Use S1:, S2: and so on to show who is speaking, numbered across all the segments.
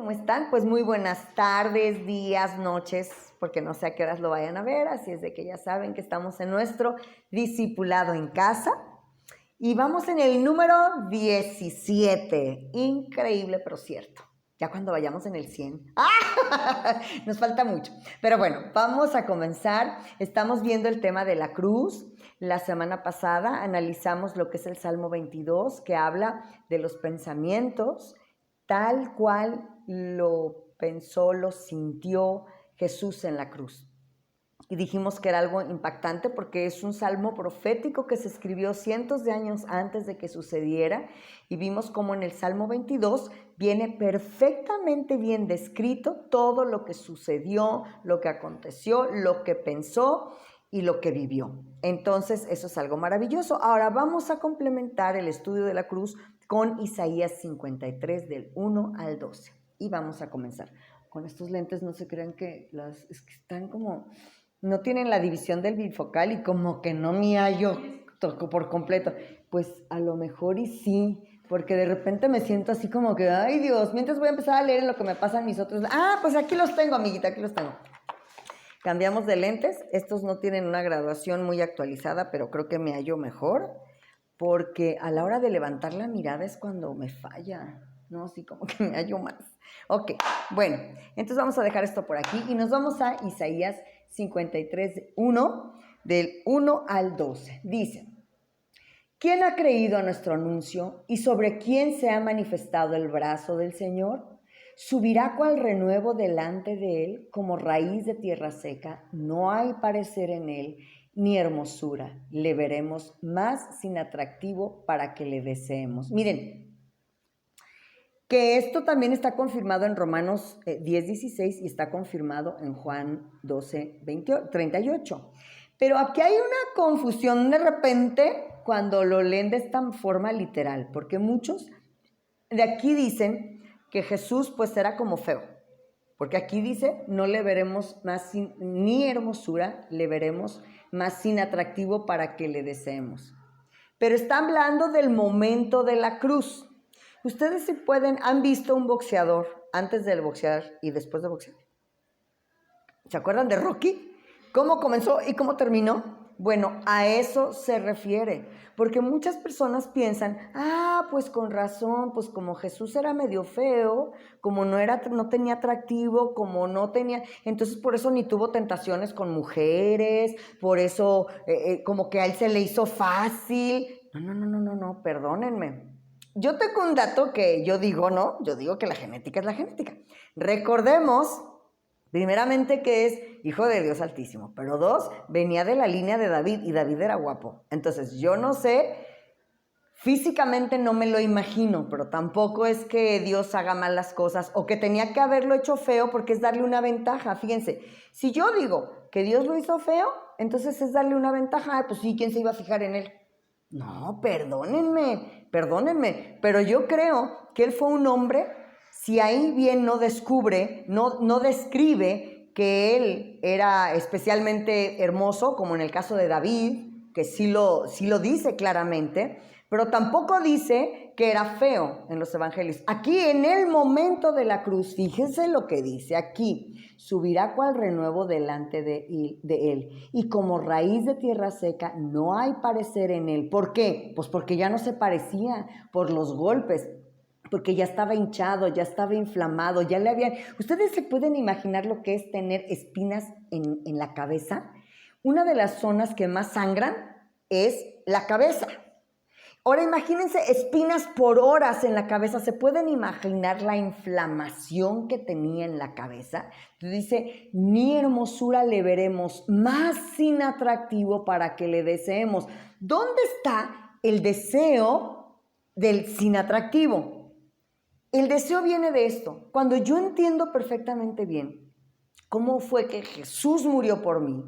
S1: ¿cómo están? Pues muy buenas tardes, días, noches, porque no sé a qué horas lo vayan a ver, así es de que ya saben que estamos en nuestro discipulado en casa y vamos en el número 17. Increíble, pero cierto. Ya cuando vayamos en el 100. ¡Ah! Nos falta mucho. Pero bueno, vamos a comenzar. Estamos viendo el tema de la cruz. La semana pasada analizamos lo que es el Salmo 22, que habla de los pensamientos tal cual lo pensó, lo sintió Jesús en la cruz. Y dijimos que era algo impactante porque es un salmo profético que se escribió cientos de años antes de que sucediera, y vimos cómo en el Salmo 22 viene perfectamente bien descrito todo lo que sucedió, lo que aconteció, lo que pensó y lo que vivió. Entonces eso es algo maravilloso. Ahora vamos a complementar el estudio de la cruz con Isaías 53 del 1 al 12 y vamos a comenzar. Con estos lentes no se crean que es que están como... no tienen la división del bifocal y como que no me hallo por completo. Pues a lo mejor y sí, porque de repente me siento así como que, ay Dios, mientras voy a empezar a leer lo que me pasan mis otros... Ah, pues aquí los tengo, amiguita, aquí los tengo. Cambiamos de lentes, estos no tienen una graduación muy actualizada, pero creo que me hallo mejor, porque a la hora de levantar la mirada es cuando me falla, ¿no? Así como que me hallo más. Ok, bueno, entonces vamos a dejar esto por aquí y nos vamos a Isaías 53, 1, del 1 al 12. Dice: ¿quién ha creído a nuestro anuncio y sobre quién se ha manifestado el brazo del Señor? Subirá cual renuevo delante de él, como raíz de tierra seca, no hay parecer en él, ni hermosura. Le veremos más sin atractivo para que le deseemos. Miren, que esto también está confirmado en Romanos 10:16 y está confirmado en Juan 12:38. Pero aquí hay una confusión de repente cuando lo leen de esta forma literal, porque muchos de aquí dicen que Jesús pues era como feo, porque aquí dice, no le veremos más ni hermosura, le veremos más sin atractivo para que le deseemos. Pero está hablando del momento de la cruz. Ustedes si pueden, han visto un boxeador antes de boxear y después de boxear. ¿Se acuerdan de Rocky? ¿Cómo comenzó y cómo terminó? Bueno, a eso se refiere, porque muchas personas piensan, pues con razón, pues como Jesús era medio feo, como no tenía atractivo, como no tenía, entonces por eso ni tuvo tentaciones con mujeres, por eso como que a él se le hizo fácil. No, perdónenme. Yo tengo un dato que yo digo, ¿no? Yo digo que la genética es la genética. Recordemos, primeramente, que es hijo de Dios Altísimo, pero dos, venía de la línea de David y David era guapo. Entonces, yo no sé, físicamente no me lo imagino, pero tampoco es que Dios haga mal las cosas o que tenía que haberlo hecho feo porque es darle una ventaja. Fíjense, si yo digo que Dios lo hizo feo, entonces es darle una ventaja. Pues sí, ¿quién se iba a fijar en él? No, perdónenme, pero yo creo que él fue un hombre, si ahí bien no describe que él era especialmente hermoso, como en el caso de David, que sí lo dice claramente, pero tampoco dice que era feo en los evangelios. Aquí en el momento de la cruz, fíjense lo que dice aquí: subirá cual renuevo delante de él, y como raíz de tierra seca no hay parecer en él. ¿Por qué? Pues porque ya no se parecía por los golpes, porque ya estaba hinchado, ya estaba inflamado, ya le habían... ¿Ustedes se pueden imaginar lo que es tener espinas en la cabeza? Una de las zonas que más sangran es la cabeza. Ahora imagínense espinas por horas en la cabeza. ¿Se pueden imaginar la inflamación que tenía en la cabeza? Dice, ni hermosura le veremos, más sin atractivo para que le deseemos. ¿Dónde está el deseo del sin atractivo? El deseo viene de esto. Cuando yo entiendo perfectamente bien cómo fue que Jesús murió por mí,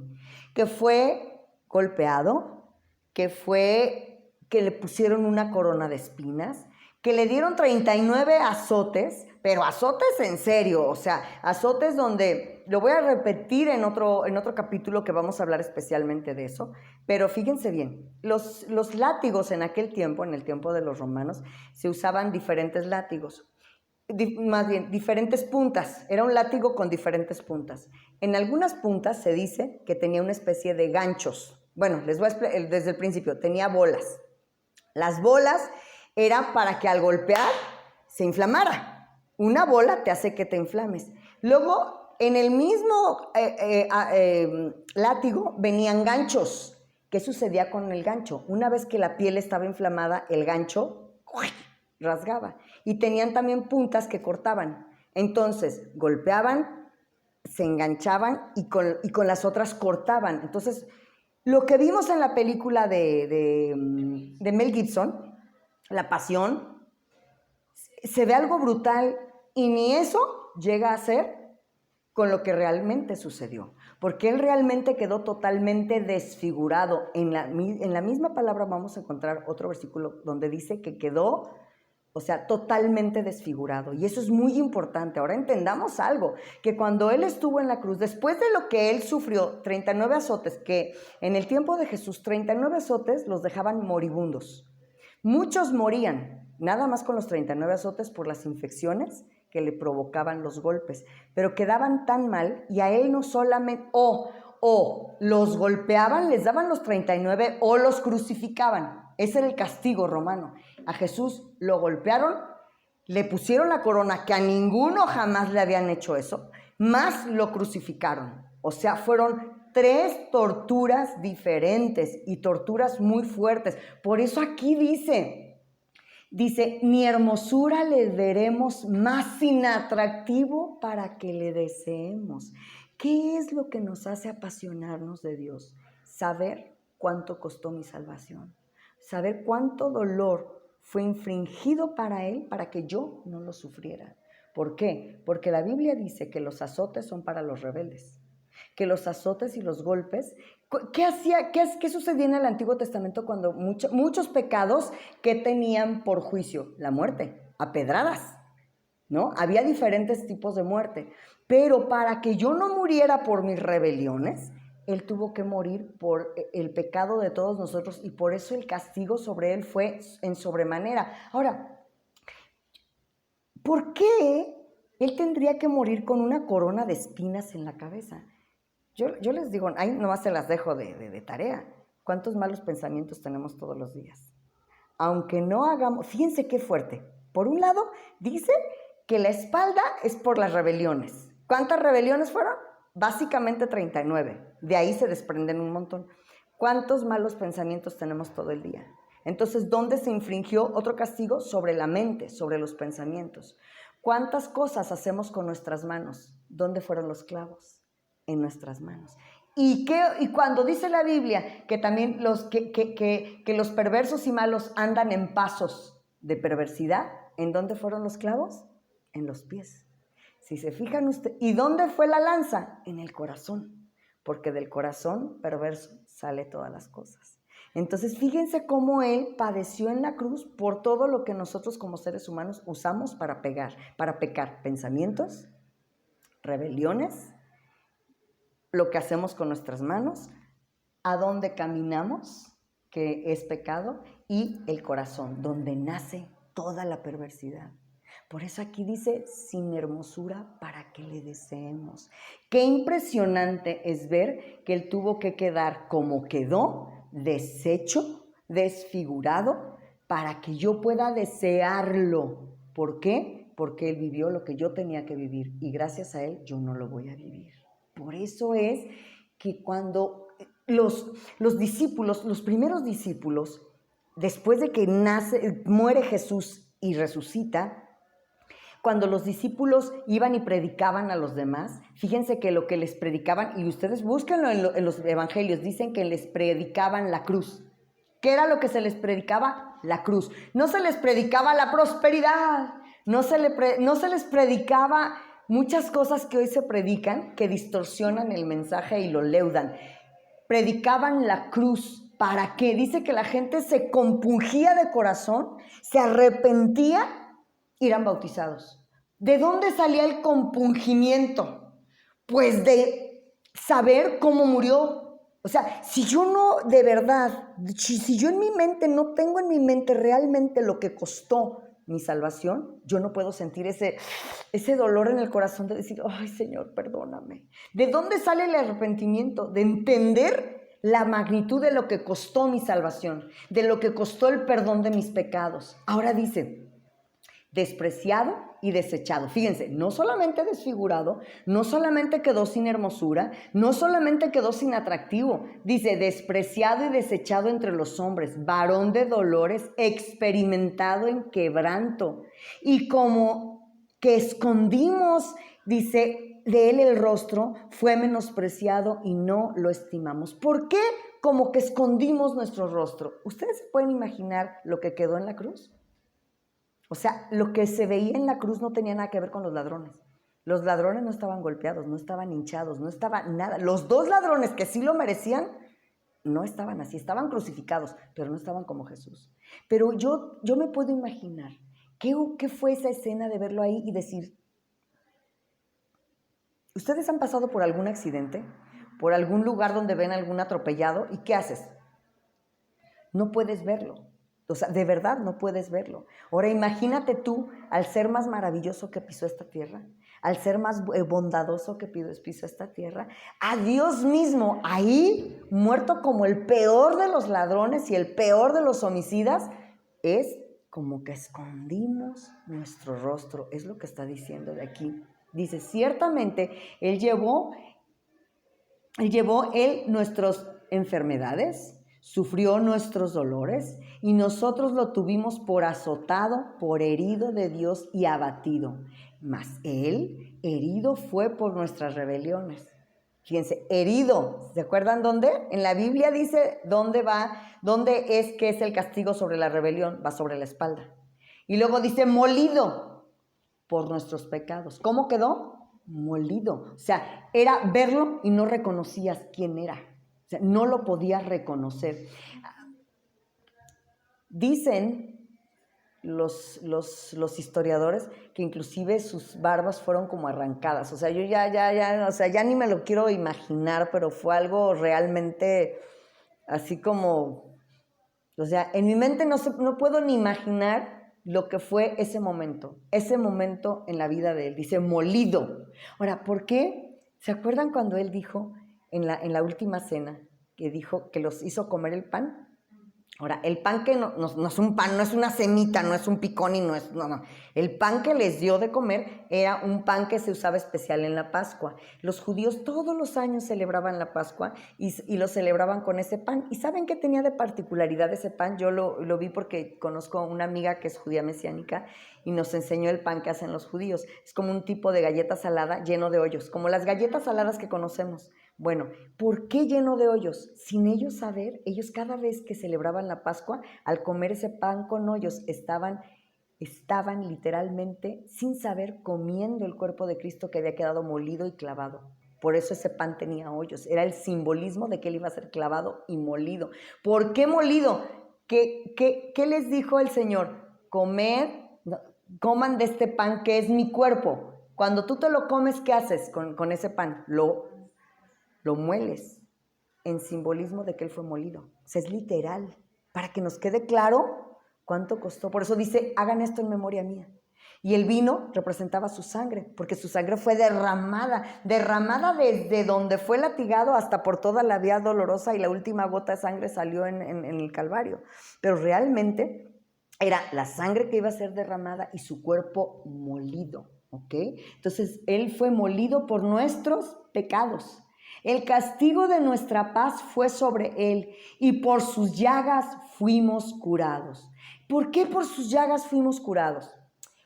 S1: que fue golpeado, que le pusieron una corona de espinas, que le dieron 39 azotes, pero azotes en serio, o sea, azotes donde, lo voy a repetir en otro capítulo que vamos a hablar especialmente de eso, pero fíjense bien, los látigos en aquel tiempo, en el tiempo de los romanos, se usaban diferentes látigos. más bien, diferentes puntas. Era un látigo con diferentes puntas. En algunas puntas se dice que tenía una especie de ganchos. Bueno, les voy a explicar desde el principio. Tenía bolas. Las bolas eran para que al golpear se inflamara. Una bola te hace que te inflames. Luego, en el mismo látigo venían ganchos. ¿Qué sucedía con el gancho? Una vez que la piel estaba inflamada, el gancho rasgaba. Y tenían también puntas que cortaban. Entonces, golpeaban, se enganchaban y con las otras cortaban. Entonces, lo que vimos en la película de Mel Gibson, La Pasión, se ve algo brutal y ni eso llega a ser con lo que realmente sucedió. Porque él realmente quedó totalmente desfigurado. En la misma palabra vamos a encontrar otro versículo donde dice que quedó, o sea, totalmente desfigurado. Y eso es muy importante. Ahora entendamos algo, que cuando él estuvo en la cruz, después de lo que él sufrió, 39 azotes, que en el tiempo de Jesús, 39 azotes los dejaban moribundos. Muchos morían, nada más con los 39 azotes por las infecciones que le provocaban los golpes, pero quedaban tan mal y a él no solamente, o los golpeaban, les daban los 39 o los crucificaban. Ese era el castigo romano. A Jesús lo golpearon, le pusieron la corona, que a ninguno jamás le habían hecho eso, más lo crucificaron. O sea, fueron 3 torturas diferentes y torturas muy fuertes. Por eso aquí dice, ni hermosura le veremos más inatractivo para que le deseemos. ¿Qué es lo que nos hace apasionarnos de Dios? Saber cuánto costó mi salvación. Saber cuánto dolor fue infringido para Él para que yo no lo sufriera. ¿Por qué? Porque la Biblia dice que los azotes son para los rebeldes, que los azotes y los golpes, ¿qué sucedía en el Antiguo Testamento cuando muchos pecados que tenían por juicio? La muerte, a pedradas, ¿no? Había diferentes tipos de muerte, pero para que yo no muriera por mis rebeliones, Él tuvo que morir por el pecado de todos nosotros y por eso el castigo sobre Él fue en sobremanera. Ahora, ¿por qué Él tendría que morir con una corona de espinas en la cabeza? Yo les digo, ahí nomás se las dejo de tarea. ¿Cuántos malos pensamientos tenemos todos los días? Aunque no hagamos, fíjense qué fuerte. Por un lado, dice que la espalda es por las rebeliones. ¿Cuántas rebeliones fueron? Básicamente 39. De ahí se desprenden un montón. ¿Cuántos malos pensamientos tenemos todo el día? Entonces, ¿dónde se infringió otro castigo? Sobre la mente, sobre los pensamientos. ¿Cuántas cosas hacemos con nuestras manos? ¿Dónde fueron los clavos? En nuestras manos. Y cuando dice la Biblia que también que los perversos y malos andan en pasos de perversidad, ¿en dónde fueron los clavos? En los pies. Si se fijan ustedes, ¿y dónde fue la lanza? En el corazón, porque del corazón perverso sale todas las cosas. Entonces fíjense cómo Él padeció en la cruz por todo lo que nosotros como seres humanos usamos para pecar, pensamientos, rebeliones, lo que hacemos con nuestras manos, a dónde caminamos, que es pecado, y el corazón, donde nace toda la perversidad. Por eso aquí dice, sin hermosura para que le deseemos. Qué impresionante es ver que Él tuvo que quedar como quedó, deshecho, desfigurado, para que yo pueda desearlo. ¿Por qué? Porque Él vivió lo que yo tenía que vivir y gracias a Él yo no lo voy a vivir. Por eso es que cuando los discípulos, los primeros discípulos, después de que muere Jesús y resucita, cuando los discípulos iban y predicaban a los demás, fíjense que lo que les predicaban, y ustedes búsquenlo en los evangelios, dicen que les predicaban la cruz. ¿Qué era lo que se les predicaba? La cruz. No se les predicaba la prosperidad, no se les predicaba muchas cosas que hoy se predican, que distorsionan el mensaje y lo leudan. Predicaban la cruz. ¿Para qué? Dice que la gente se compungía de corazón, se arrepentía, eran bautizados. ¿De dónde salía el compungimiento? Pues de saber cómo murió. O sea, si yo no, de verdad, si yo en mi mente no tengo en mi mente realmente lo que costó mi salvación, yo no puedo sentir ese dolor en el corazón de decir, ay Señor, perdóname. ¿De dónde sale el arrepentimiento? De entender la magnitud de lo que costó mi salvación, de lo que costó el perdón de mis pecados. Ahora dice, despreciado y desechado. Fíjense, no solamente desfigurado, no solamente quedó sin hermosura, no solamente quedó sin atractivo, dice despreciado y desechado entre los hombres, varón de dolores, experimentado en quebranto, y como que escondimos, dice, de él el rostro, fue menospreciado y no lo estimamos. ¿Por qué? Como que escondimos nuestro rostro. ¿Ustedes se pueden imaginar lo que quedó en la cruz? O sea, lo que se veía en la cruz no tenía nada que ver con los ladrones. Los ladrones no estaban golpeados, no estaban hinchados, no estaba nada. Los dos ladrones que sí lo merecían, no estaban así, estaban crucificados, pero no estaban como Jesús. Pero yo me puedo imaginar, ¿qué fue esa escena de verlo ahí y decir, ¿ustedes han pasado por algún accidente? ¿Por algún lugar donde ven algún atropellado? ¿Y qué haces? No puedes verlo. O sea, de verdad no puedes verlo. Ahora imagínate tú al ser más maravilloso que pisó esta tierra, al ser más bondadoso que pisó esta tierra, a Dios mismo ahí, muerto como el peor de los ladrones y el peor de los homicidas, es como que escondimos nuestro rostro. Es lo que está diciendo de aquí. Dice, ciertamente, Él llevó nuestras enfermedades, sufrió nuestros dolores y nosotros lo tuvimos por azotado, por herido de Dios y abatido. Mas Él herido fue por nuestras rebeliones. Fíjense, herido. ¿Se acuerdan dónde? En la Biblia dice dónde es que es el castigo sobre la rebelión. Va sobre la espalda. Y luego dice molido por nuestros pecados. ¿Cómo quedó? Molido. O sea, era verlo y no reconocías quién era. O sea, no lo podías reconocer. Dicen los historiadores que inclusive sus barbas fueron como arrancadas. O sea, yo ya ni me lo quiero imaginar, pero fue algo realmente así como, o sea, en mi mente no puedo ni imaginar lo que fue ese momento en la vida de él. Dice, molido. Ahora, ¿por qué? ¿Se acuerdan cuando él dijo en la última cena, que dijo que los hizo comer el pan? Ahora, el pan que no es un pan, no es una semita, no es un picón y no. El pan que les dio de comer era un pan que se usaba especial en la Pascua. Los judíos todos los años celebraban la Pascua y lo celebraban con ese pan. ¿Y saben qué tenía de particularidad ese pan? Yo lo vi porque conozco una amiga que es judía mesiánica y nos enseñó el pan que hacen los judíos. Es como un tipo de galleta salada lleno de hoyos, como las galletas saladas que conocemos. Bueno, ¿por qué lleno de hoyos? Sin ellos saber, ellos cada vez que celebraban la Pascua, al comer ese pan con hoyos, estaban literalmente, sin saber, comiendo el cuerpo de Cristo que había quedado molido y clavado. Por eso ese pan tenía hoyos. Era el simbolismo de que él iba a ser clavado y molido. ¿Por qué molido? ¿Qué les dijo el Señor? Coman de este pan que es mi cuerpo. Cuando tú te lo comes, ¿qué haces con ese pan? Lo mueles en simbolismo de que él fue molido. O sea, es literal, para que nos quede claro cuánto costó. Por eso dice, hagan esto en memoria mía. Y el vino representaba su sangre, porque su sangre fue derramada desde donde fue latigado hasta por toda la vía dolorosa, y la última gota de sangre salió en el Calvario. Pero realmente era la sangre que iba a ser derramada y su cuerpo molido, ¿ok? Entonces, él fue molido por nuestros pecados. El castigo de nuestra paz fue sobre él y por sus llagas fuimos curados. ¿Por qué por sus llagas fuimos curados?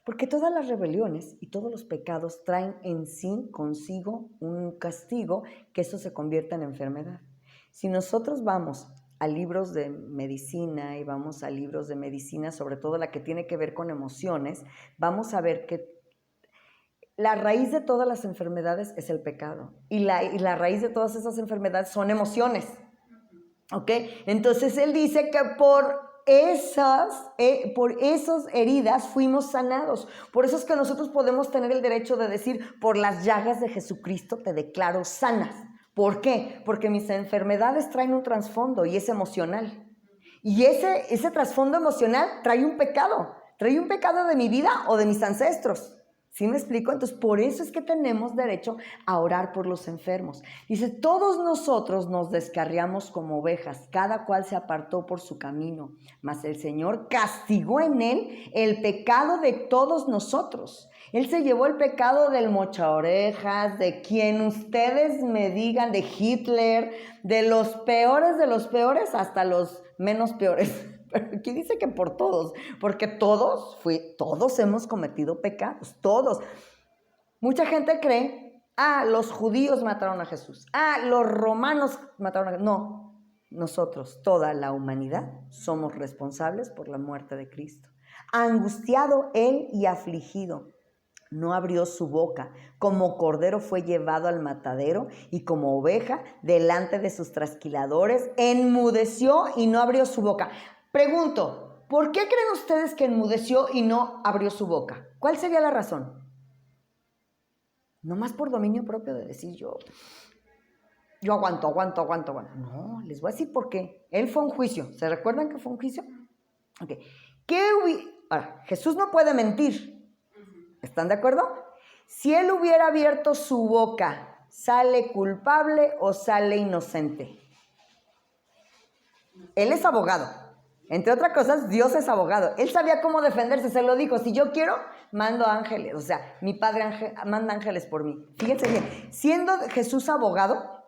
S1: Porque todas las rebeliones y todos los pecados traen en sí consigo un castigo, que eso se convierta en enfermedad. Si nosotros vamos a libros de medicina y vamos a libros de medicina, sobre todo la que tiene que ver con emociones, vamos a ver que la raíz de todas las enfermedades es el pecado. Y la raíz de todas esas enfermedades son emociones. ¿Ok? Entonces él dice que por esas heridas fuimos sanados. Por eso es que nosotros podemos tener el derecho de decir, por las llagas de Jesucristo te declaro sanas. ¿Por qué? Porque mis enfermedades traen un trasfondo y es emocional. Y ese trasfondo emocional trae un pecado. ¿Traía un pecado de mi vida o de mis ancestros? ¿Sí me explico? Entonces, por eso es que tenemos derecho a orar por los enfermos. Dice, todos nosotros nos descarriamos como ovejas, cada cual se apartó por su camino, mas el Señor castigó en él el pecado de todos nosotros. Él se llevó el pecado del mochaorejas, de quien ustedes me digan, de Hitler, de los peores hasta los menos peores. Pero aquí dice que por todos, porque todos hemos cometido pecados, todos. Mucha gente cree, los judíos mataron a Jesús, los romanos mataron a Jesús. No, nosotros, toda la humanidad, somos responsables por la muerte de Cristo. Angustiado él y afligido, no abrió su boca, como cordero fue llevado al matadero y como oveja delante de sus trasquiladores, enmudeció y no abrió su boca. Pregunto, ¿por qué creen ustedes que enmudeció y no abrió su boca? ¿Cuál sería la razón? Nomás por dominio propio de decir yo aguanto. No, les voy a decir por qué. Él fue a un juicio. ¿Se recuerdan que fue un juicio? Ok. Ahora, Jesús no puede mentir. ¿Están de acuerdo? Si él hubiera abierto su boca, ¿sale culpable o sale inocente? Él es abogado. Entre otras cosas, Dios es abogado. Él sabía cómo defenderse, se lo dijo. Si yo quiero, mando ángeles. O sea, mi padre manda ángeles por mí. Fíjense bien, siendo Jesús abogado,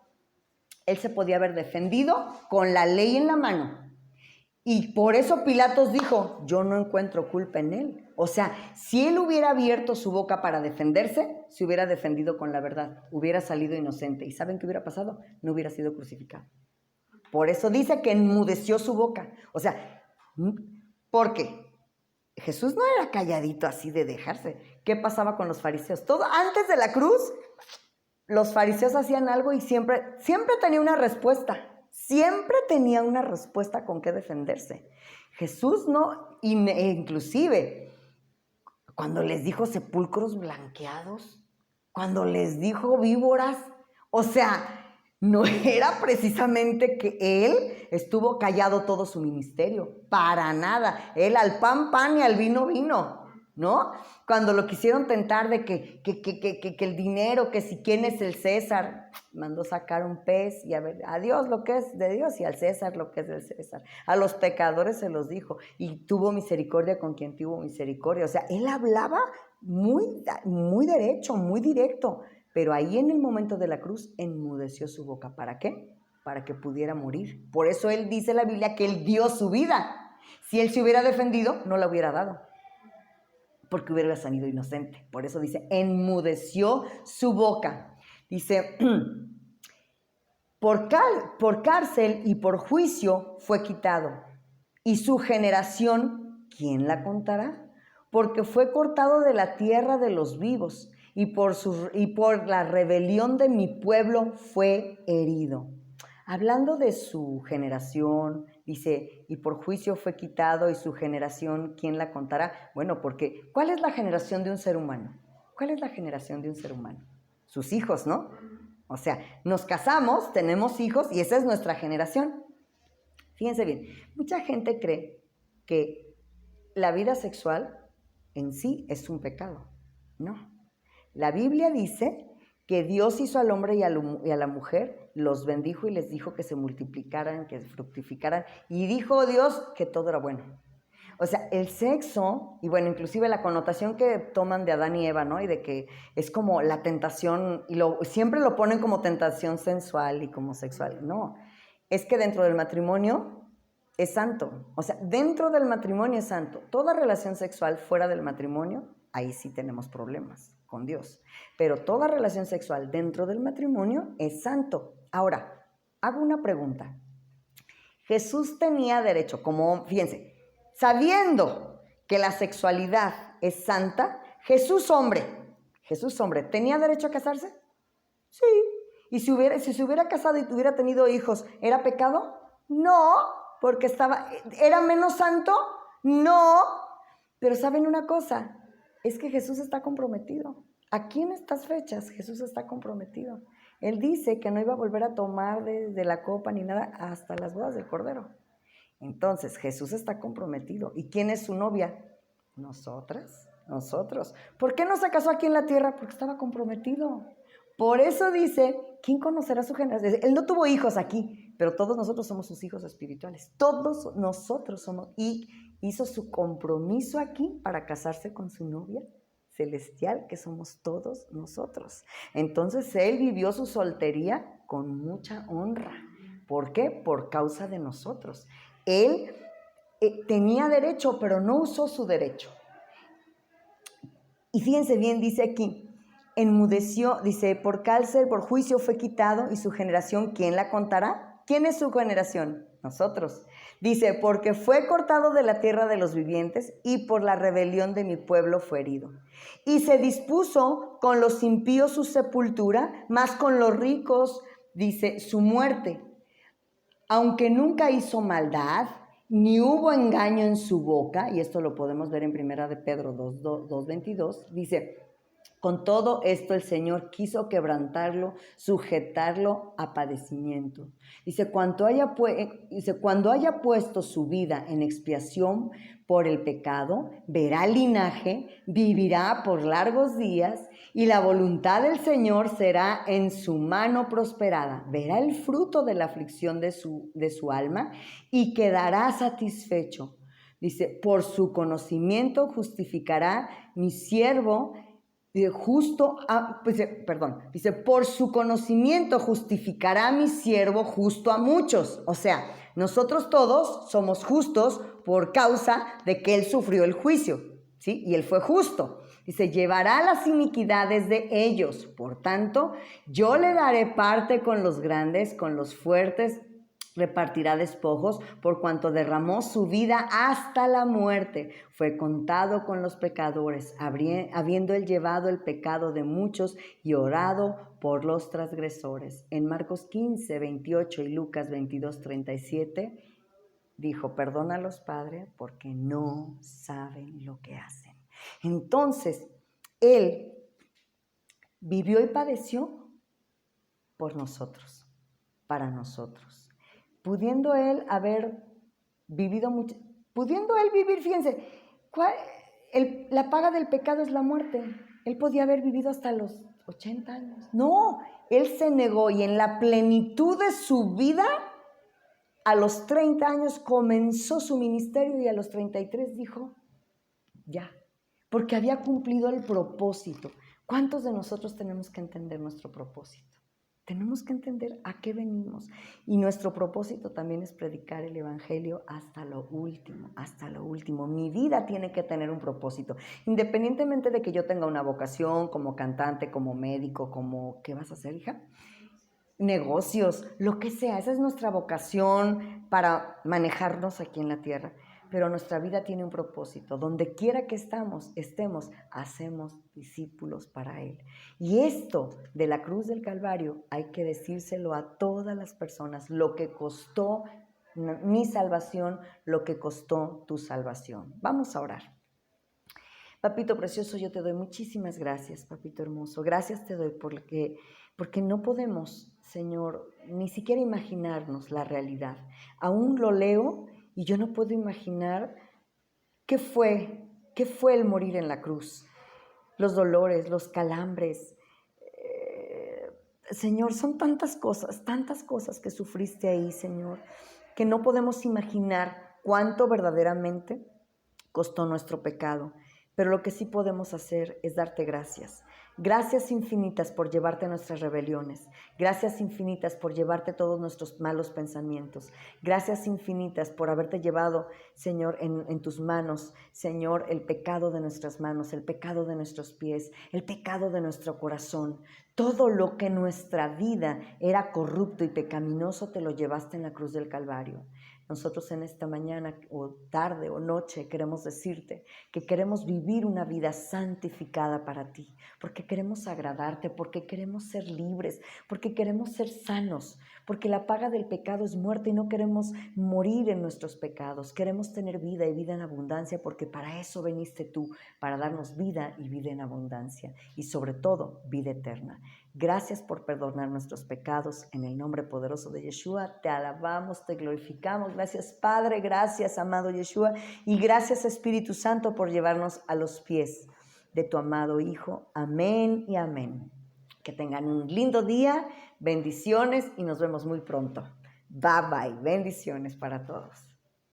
S1: él se podía haber defendido con la ley en la mano. Y por eso Pilatos dijo, yo no encuentro culpa en él. O sea, si él hubiera abierto su boca para defenderse, se hubiera defendido con la verdad, hubiera salido inocente. ¿Y saben qué hubiera pasado? No hubiera sido crucificado. Por eso dice que enmudeció su boca. O sea, porque Jesús no era calladito así de dejarse. ¿Qué pasaba con los fariseos? Todo antes de la cruz, los fariseos hacían algo y siempre tenía una respuesta. Siempre tenía una respuesta con qué defenderse. Jesús no, inclusive, cuando les dijo sepulcros blanqueados, cuando les dijo víboras, o sea, no era precisamente que él estuvo callado todo su ministerio, para nada. Él al pan y al vino, ¿no? Cuando lo quisieron tentar de que el dinero, que si quién es el César, mandó sacar un pez y a Dios lo que es de Dios y al César lo que es del César. A los pecadores se los dijo y tuvo misericordia con quien tuvo misericordia. O sea, él hablaba muy derecho, muy directo, pero ahí en el momento de la cruz enmudeció su boca. ¿Para qué? Para que pudiera morir. Por eso él dice en la Biblia que él dio su vida. Si él se hubiera defendido, no la hubiera dado, porque hubiera salido inocente. Por eso dice, enmudeció su boca. Dice, por cárcel y por juicio fue quitado. Y su generación, ¿quién la contará? Porque fue cortado de la tierra de los vivos, y por la rebelión de mi pueblo fue herido. Hablando de su generación, dice, y por juicio fue quitado, y su generación, ¿quién la contará? Bueno, porque ¿cuál es la generación de un ser humano? ¿Cuál es la generación de un ser humano? Sus hijos, ¿no? O sea, nos casamos, tenemos hijos, y esa es nuestra generación. Fíjense bien, mucha gente cree que la vida sexual en sí es un pecado. No. La Biblia dice que Dios hizo al hombre y a la mujer, los bendijo y les dijo que se multiplicaran, que fructificaran, y dijo Dios que todo era bueno. O sea, el sexo, y bueno, inclusive la connotación que toman de Adán y Eva, ¿no? Y de que es como la tentación, y siempre lo ponen como tentación sensual y como sexual. No, es que dentro del matrimonio es santo. O sea, dentro del matrimonio es santo. Toda relación sexual fuera del matrimonio, ahí sí tenemos problemas con Dios. Pero toda relación sexual dentro del matrimonio es santo. Ahora, hago una pregunta. Jesús tenía derecho, fíjense, sabiendo que la sexualidad es santa, Jesús hombre, ¿tenía derecho a casarse? Sí. ¿Y si se hubiera casado y hubiera tenido hijos, era pecado? No, porque ¿era menos santo? No. Pero ¿saben una cosa? Es que Jesús está comprometido. Aquí en estas fechas Jesús está comprometido. Él dice que no iba a volver a tomar de la copa ni nada hasta las bodas del Cordero. Entonces Jesús está comprometido. ¿Y quién es su novia? Nosotros. ¿Por qué no se casó aquí en la tierra? Porque estaba comprometido. Por eso dice, ¿quién conocerá su generación? Él no tuvo hijos aquí, pero todos nosotros somos sus hijos espirituales. Todos nosotros somos. Y hizo su compromiso aquí para casarse con su novia celestial, que somos todos nosotros. Entonces él vivió su soltería con mucha honra. ¿Por qué? Por causa de nosotros. Él tenía derecho, pero no usó su derecho. Y fíjense bien, dice aquí, enmudeció, dice, por cárcel, por juicio fue quitado, y su generación, ¿quién la contará? ¿Quién es su generación? Nosotros. Dice, porque fue cortado de la tierra de los vivientes, y por la rebelión de mi pueblo fue herido. Y se dispuso con los impíos su sepultura, más con los ricos, dice, su muerte. Aunque nunca hizo maldad, ni hubo engaño en su boca, y esto lo podemos ver en 1 de Pedro 2:22, dice, con todo esto el Señor quiso quebrantarlo, sujetarlo a padecimiento. Dice, cuando haya puesto su vida en expiación por el pecado, verá el linaje, vivirá por largos días, y la voluntad del Señor será en su mano prosperada. Verá el fruto de la aflicción de su alma y quedará satisfecho. Dice, por su conocimiento justificará mi siervo dice, por su conocimiento justificará mi siervo justo a muchos. O sea, nosotros todos somos justos por causa de que él sufrió el juicio, ¿sí? Y él fue justo. Dice, llevará las iniquidades de ellos. Por tanto, yo le daré parte con los grandes, con los fuertes, repartirá despojos, por cuanto derramó su vida hasta la muerte. Fue contado con los pecadores, habiendo él llevado el pecado de muchos y orado por los transgresores. En Marcos 15:28 y Lucas 22:37 dijo, perdónalos, Padre, porque no saben lo que hacen. Entonces, él vivió y padeció por nosotros, para nosotros. Pudiendo él haber vivido mucho, pudiendo él vivir, fíjense, la paga del pecado es la muerte. Él podía haber vivido hasta los 80 años. No, él se negó y en la plenitud de su vida, a los 30 años comenzó su ministerio y a los 33 dijo, ya, porque había cumplido el propósito. ¿Cuántos de nosotros tenemos que entender nuestro propósito? Tenemos que entender a qué venimos. Y nuestro propósito también es predicar el evangelio hasta lo último, hasta lo último. Mi vida tiene que tener un propósito. Independientemente de que yo tenga una vocación como cantante, como médico, como... ¿Qué vas a hacer, hija? Negocios, lo que sea. Esa es nuestra vocación para manejarnos aquí en la tierra. Pero nuestra vida tiene un propósito. Donde quiera que estemos, hacemos discípulos para Él. Y esto de la cruz del Calvario hay que decírselo a todas las personas. Lo que costó mi salvación, lo que costó tu salvación. Vamos a orar. Papito precioso, yo te doy muchísimas gracias, papito hermoso. Gracias te doy porque no podemos, Señor, ni siquiera imaginarnos la realidad. Aún lo leo y yo no puedo imaginar qué fue el morir en la cruz. Los dolores, los calambres. Señor, son tantas cosas que sufriste ahí, Señor, que no podemos imaginar cuánto verdaderamente costó nuestro pecado. Pero lo que sí podemos hacer es darte gracias. Gracias infinitas por llevarte nuestras rebeliones. Gracias infinitas por llevarte todos nuestros malos pensamientos. Gracias infinitas por haberte llevado, Señor, en tus manos, Señor, el pecado de nuestras manos, el pecado de nuestros pies, el pecado de nuestro corazón. Todo lo que en nuestra vida era corrupto y pecaminoso te lo llevaste en la cruz del Calvario. Nosotros en esta mañana o tarde o noche queremos decirte que queremos vivir una vida santificada para ti, porque queremos agradarte, porque queremos ser libres, porque queremos ser sanos, porque la paga del pecado es muerte y no queremos morir en nuestros pecados. Queremos tener vida y vida en abundancia, porque para eso viniste tú, para darnos vida y vida en abundancia y sobre todo vida eterna. Gracias por perdonar nuestros pecados. En el nombre poderoso de Yeshua te alabamos, te glorificamos. Gracias, Padre. Gracias, amado Yeshua. Y gracias, Espíritu Santo, por llevarnos a los pies de tu amado Hijo. Amén y amén. Que tengan un lindo día. Bendiciones y nos vemos muy pronto. Bye, bye. Bendiciones para todos.